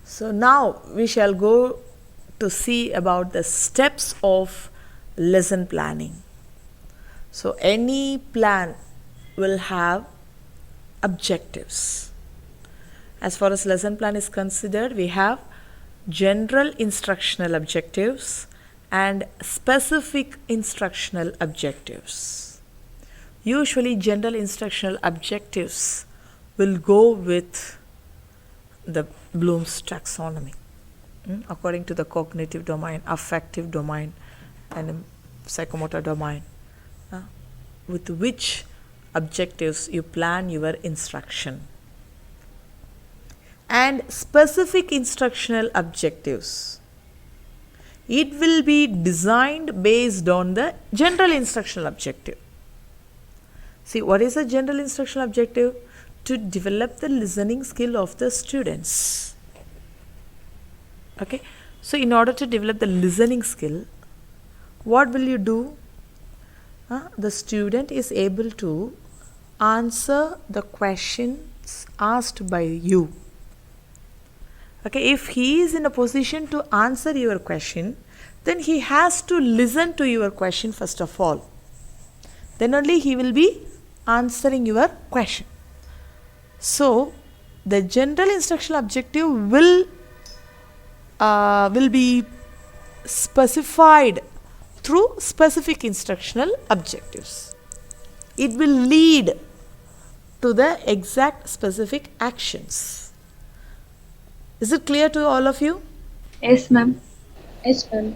So now we shall go to see about the steps of lesson planning. So any plan will have objectives. As far as lesson plan is considered, we have general instructional objectives and specific instructional objectives. Usually general instructional objectives will go with the Bloom's taxonomy, according to the cognitive domain, affective domain, and psychomotor domain, with which objectives you plan your instruction. And specific instructional objectives, it will be designed based on the general instructional objective. See, what is a general instructional objective? To develop the listening skill of the students. Okay, so in order to develop the listening skill, what will you do? The student is able to answer the questions asked by you. Okay, if he is in a position to answer your question, then he has to listen to your question first of all. Then only he will be answering your question. So the general instructional objective will be specified through specific instructional objectives. It will lead to the exact specific actions. Is it clear to all of you? Yes, ma'am. Yes, ma'am.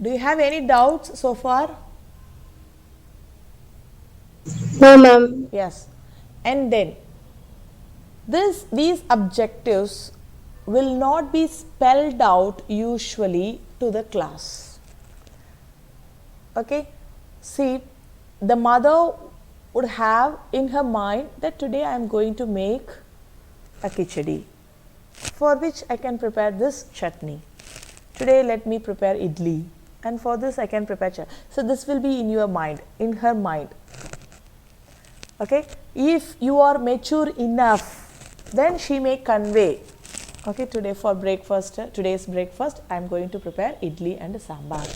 Do you have any doubts so far? No, ma'am. Yes. And then these objectives will not be spelled out usually to the class. Okay, see, the mother would have in her mind that today I am going to make a khichdi, for which I can prepare this chutney. Today let me prepare idli, and for this I can prepare chutney. So this will be in your mind, in her mind. Okay, if you are mature enough, then she may convey, okay, today for breakfast, today's breakfast, I am going to prepare idli and sambar.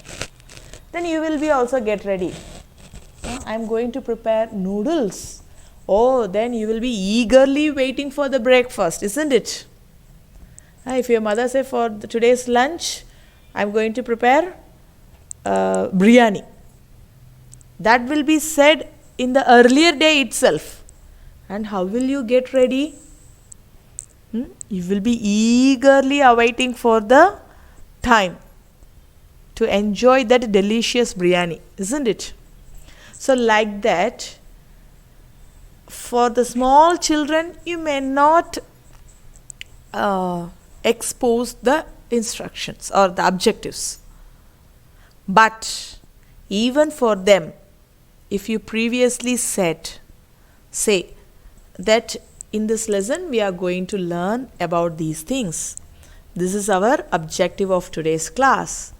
Then you will be also get ready. I am going to prepare noodles. Oh, then you will be eagerly waiting for the breakfast, isn't it? If your mother say for today's lunch, I am going to prepare biryani. That will be said in the earlier day itself. And how will you get ready? You will be eagerly awaiting for the time to enjoy that delicious biryani, isn't it? So like that, for the small children, you may not expose the instructions or the objectives. But even for them, if you previously say that in this lesson we are going to learn about these things, this is our objective of today's class,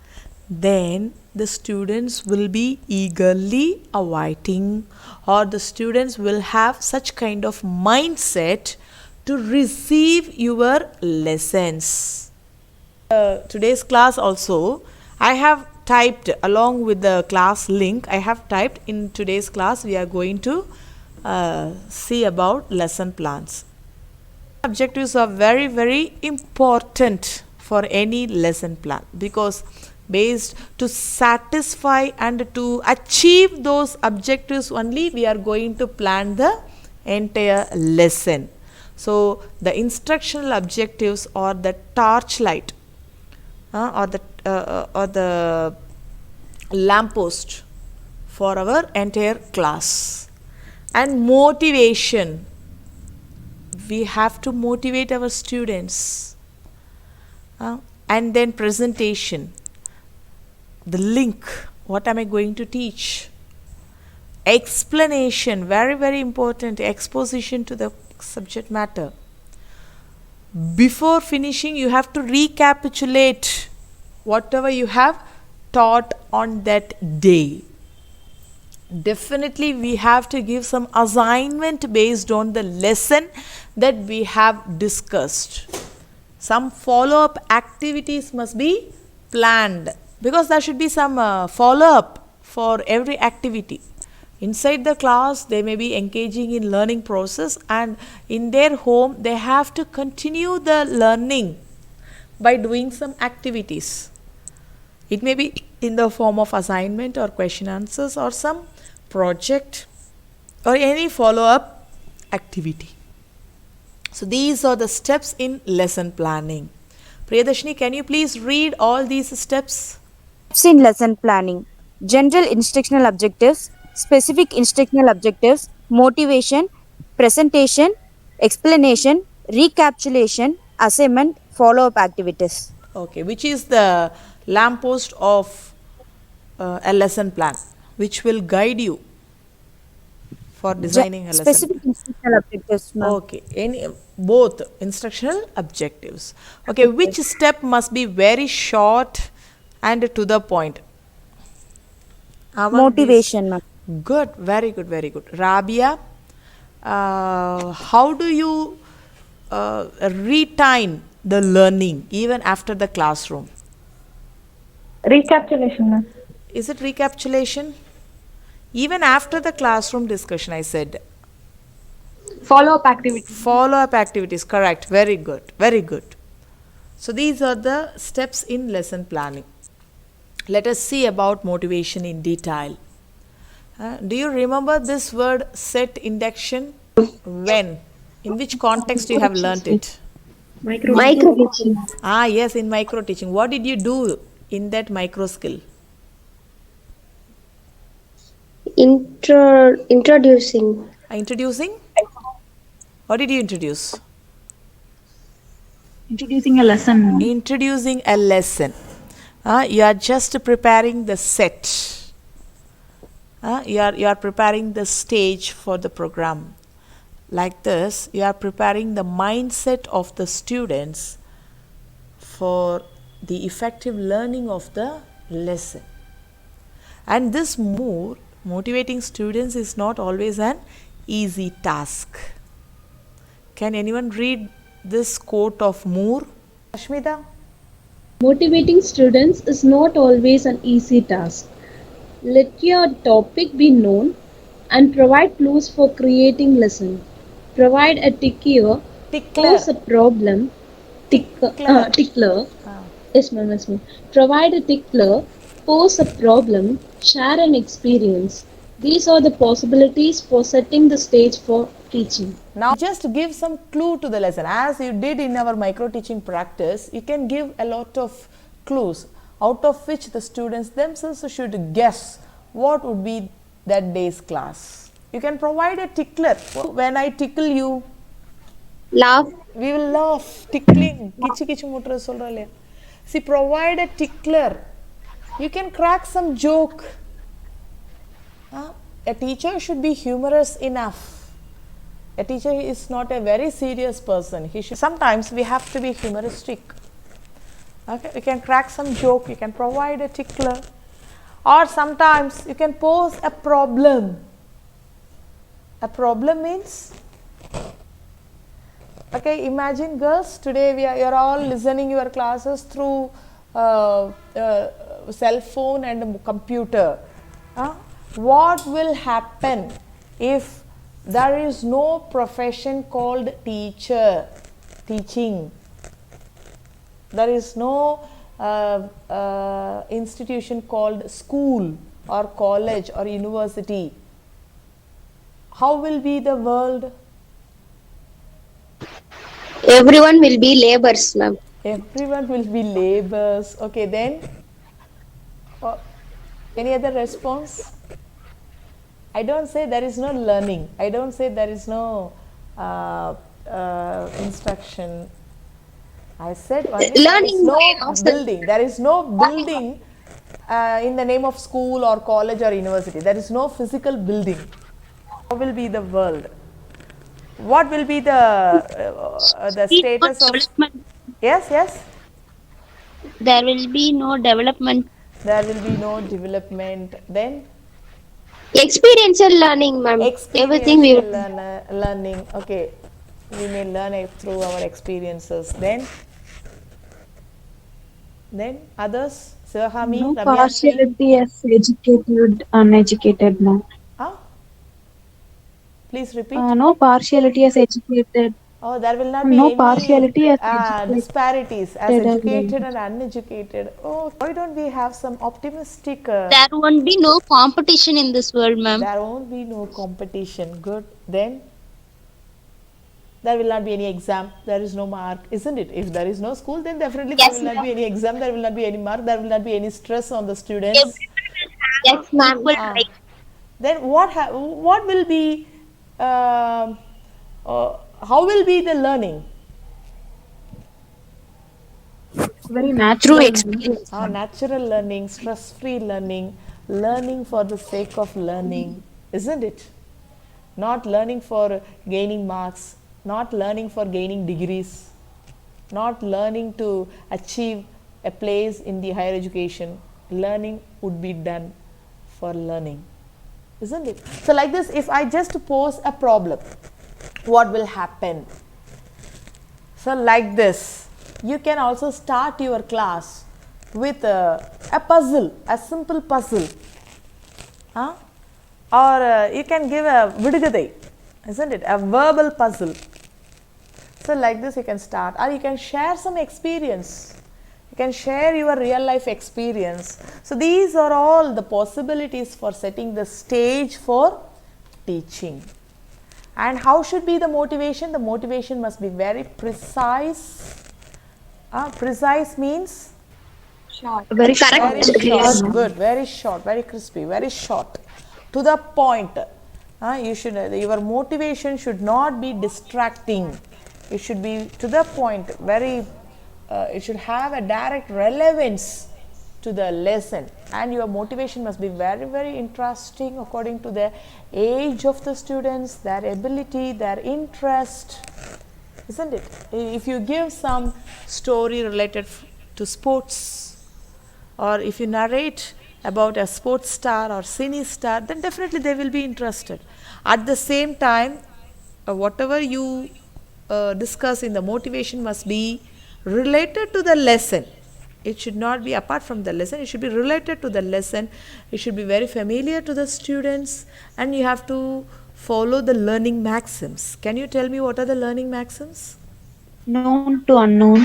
then the students will be eagerly awaiting, or the students will have such kind of mindset to receive your lessons. Today's class also, I have typed along with the class link, I have typed in today's class we are going to see about lesson plans. Objectives are very, very important for any lesson plan, because based to satisfy and to achieve those objectives only we are going to plan the entire lesson. So the instructional objectives or the torchlight or the lamppost for our entire class. And motivation, we have to motivate our students. And then presentation, the link, what am I going to teach? Explanation, very, very important, exposition to the subject matter. Before finishing, you have to recapitulate whatever you have taught on that day. Definitely we have to give some assignment based on the lesson that we have discussed. Some follow up activities must be planned, because there should be some follow up for every activity. Inside the class, they may be engaging in learning process, and in their home, they have to continue the learning by doing some activities. It may be in the form of assignment or question answers or some project or any follow up activity. So these are the steps in lesson planning. Priyadarshini, can you please read all these steps? Steps in lesson planning: general instructional objectives, specific instructional objectives, motivation, presentation, explanation, recapitulation, assignment, follow up activities. Okay, which is the lamppost of a lesson plan, which will guide you for designing a lesson Specific plan. instructional objectives, ma'am. Okay, any both instructional objectives. Okay, which step must be very short and to the point? Among Motivation, ma'am. these- Good, very good, very good. Rabia, how do you retain the learning even after the classroom? Recapitulation, ma'am. Is it recapitulation? Even after the classroom discussion, I said. Follow-up activity. Follow up activities, correct. Very good, very good. So, these are the steps in lesson planning. Let us see about motivation in detail. Do you remember this word set induction? When? In which context you have learnt it? Micro teaching. Ah, yes, in micro teaching. What did you do in that micro skill? Introducing. Introducing? What did you introduce? Introducing a lesson. Introducing a lesson. You are just preparing the set. You are preparing the stage for the program. Like this, you are preparing the mindset of the students for the effective learning of the lesson. And this motivating students is not always an easy task. Can anyone read this quote of Moore? Ashmita? Motivating students is not always an easy task. Let your topic be known and provide clues for creating lesson. Provide a tickler, Tickler. pose a problem, tickler. Yes, ma'am, yes, ma'am. Provide a tickler, pose a problem, share an experience. These are the possibilities for setting the stage for teaching. Now just give some clue to the lesson. As you did in our micro teaching practice, you can give a lot of clues, out of which the students themselves should guess what would be that day's class. You can provide a tickler. When I tickle you, Laugh. we will laugh. Tickling. Kichi kichi mutra solra இல்லையா? See, provide a tickler. You can crack some joke. A teacher should be humorous enough. A teacher is not a very serious person. He should, sometimes we have to be humoristic. Okay, you can crack some joke. You can provide a tickler, or sometimes you can pose a problem. A problem means, okay, imagine girls, today you are all listening your classes through cell phone and computer. What will happen if there is no profession called teaching? There is no institution called school or college or university. How will be the world? Everyone will be laborers, ma'am. Everyone will be laborers. Okay, then any other response? I don't say there is no learning. I don't say there is no instruction. I said only Learning there by is no ourselves. building. There is no building in the name of school or college or university. There is no physical building. How will be the world? What will be the status of? Development. Yes, yes. There will be no development. There will be no development. Then Experiential learning, ma'am. Everything we experiential learning. Okay, we may learn it through our experiences. Then Then others, Sivahami, No Ramyashri. partiality as educated, uneducated, ma'am. Ah, please repeat. No partiality as educated. Oh, there will not be No any partiality as educated. disparities as educated and uneducated. Oh, why don't we have some optimistic? There won't be no competition in this world, ma'am. There won't be no competition. Good. Then there will not be any exam. There is no mark, isn't it? If there is no school, then definitely there Yes, will not ma'am. be any exam. There will not be any mark. There will not be any stress on the students. Yes, ma'am. Equal Ah. right. Then what will be? um how will be the learning? Very natural. Natural learning, stress free learning, learning for the sake of learning, isn't it? Not learning for gaining marks, not learning for gaining degrees, not learning to achieve a place in the higher education. Learning would be done for learning, isn't it? So, like this, if I just pose a problem, what will happen? So, like this, you can also start your class with a puzzle, a simple puzzle. Huh? Or you can give a vidigadai, isn't it? A verbal puzzle. So, like this, you can start, or you can share some experience. You can share your real life experience. So, these are all the possibilities for setting the stage for teaching. And how should be the motivation? The motivation must be very precise. Precise means Very Correct. short. very short, good, very short, very crispy, very short, to the point. Your motivation should not be distracting. It should be to the point. It should have a direct relevance to the lesson, and your motivation must be very, very interesting according to the age of the students, their ability, their interest, isn't it? If you give some story related to sports, or if you narrate about a sports star or cine star, then definitely they will be interested. At the same time, whatever you discuss in the motivation must be related to the lesson. It should not be apart from the lesson, it should be related to the lesson. It should be very familiar to the students, and you have to follow the learning maxims. Can you tell me what are the learning maxims? Known to unknown.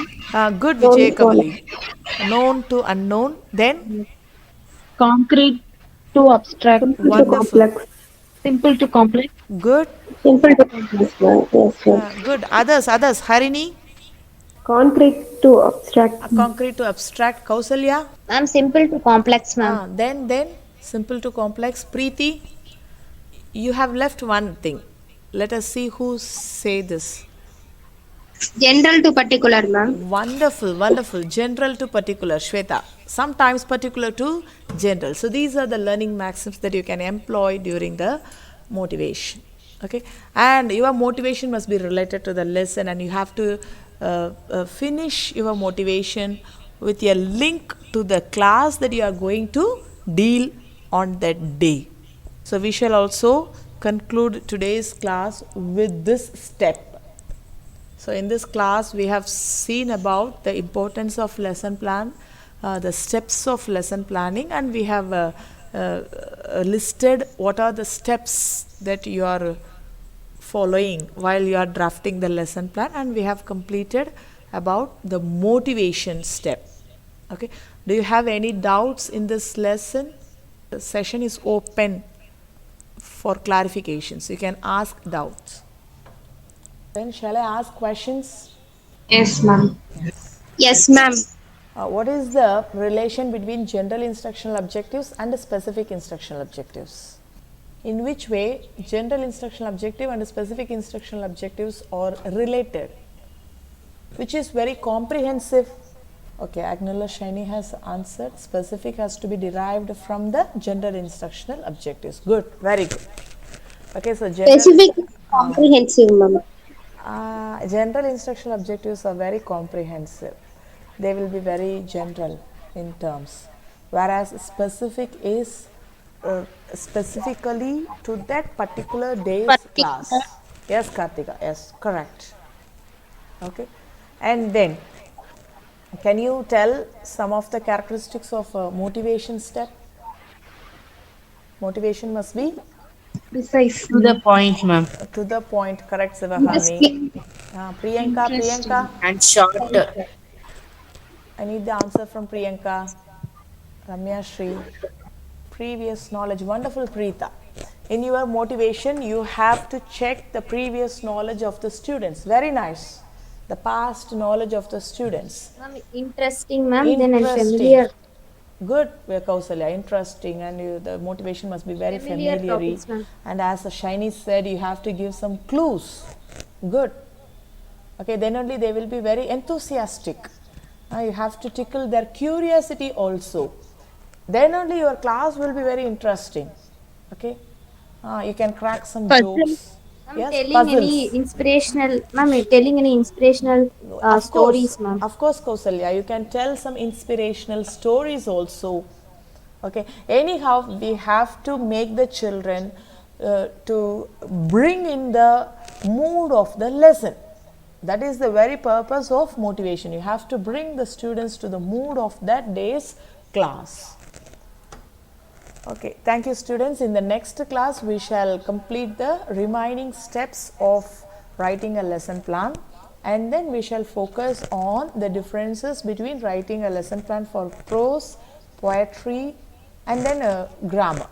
Good, Vijay Kavali. Known to unknown, then Concrete to abstract. wonderful. Simple to complex. Good, Simple to complex, ma'am. Yes, yes. good. Others, Harini, Concrete to abstract. concrete to abstract. Kausalya, Ma'am, simple to complex, ma'am. then simple to complex. Preeti, you have left one thing. Let us see who say this. General to particular, ma'am. Wonderful, wonderful. General to particular, Shweta. Sometimes particular to general. So these are the learning maxims that you can employ during the motivation. Okay, and your motivation must be related to the lesson, and you have to finish your motivation with a link to the class that you are going to deal on that day. So we shall also conclude today's class with this step. So in this class we have seen about the importance of lesson plan, the steps of lesson planning, and we have listed what are the steps that you are following while you are drafting the lesson plan, and we have completed about the motivation step. Okay, do you have any doubts in this lesson? The session is open for clarifications. You can ask doubts. Then shall I ask questions? Yes, ma'am. Yes, ma'am. What is the relation between general instructional objectives and specific instructional objectives? In which way general instructional objective and specific instructional objectives are related? Which is very comprehensive. Okay, Agnella Shiny has answered. Specific has to be derived from the general instructional objectives. Good, very good. Okay, so Specific is comprehensive, ma'am. general instructional objectives are very comprehensive. They will be very general in terms, whereas specific is specifically to that particular day's class. Yes, Kartika, yes, correct. Okay, and then Can you tell some of the characteristics of a motivation step? Motivation must be Precise. To the point, ma'am. to the point. Correct, Sivahani. Priyanka. And short. I need the answer from Priyanka. Ramya Shri. Previous knowledge. Wonderful, Preeta. In your motivation, you have to check the previous knowledge of the students. Very nice. The past knowledge of the students. Ma'am, interesting, ma'am. Then I'm Interesting. familiar. Good, Kausalya, interesting, and the motivation must be very Familiar familiar. topics, ma'am. And as Shiny said, you have to give some clues. Good. Okay, then only they will be very enthusiastic. You have to tickle their curiosity also. Then only your class will be very interesting. Okay, you can crack some jokes. Ma'am, Yes, telling puzzles. any inspirational, ma'am, telling any inspirational stories, ma'am. Of course, Kausalya, you can tell some inspirational stories also. Okay. Anyhow, we have to make the children to bring in the mood of the lesson. That is the very purpose of motivation. You have to bring the students to the mood of that day's class. Okay, thank you, students. In the next class, we shall complete the remaining steps of writing a lesson plan, and then we shall focus on the differences between writing a lesson plan for prose, poetry, and then grammar.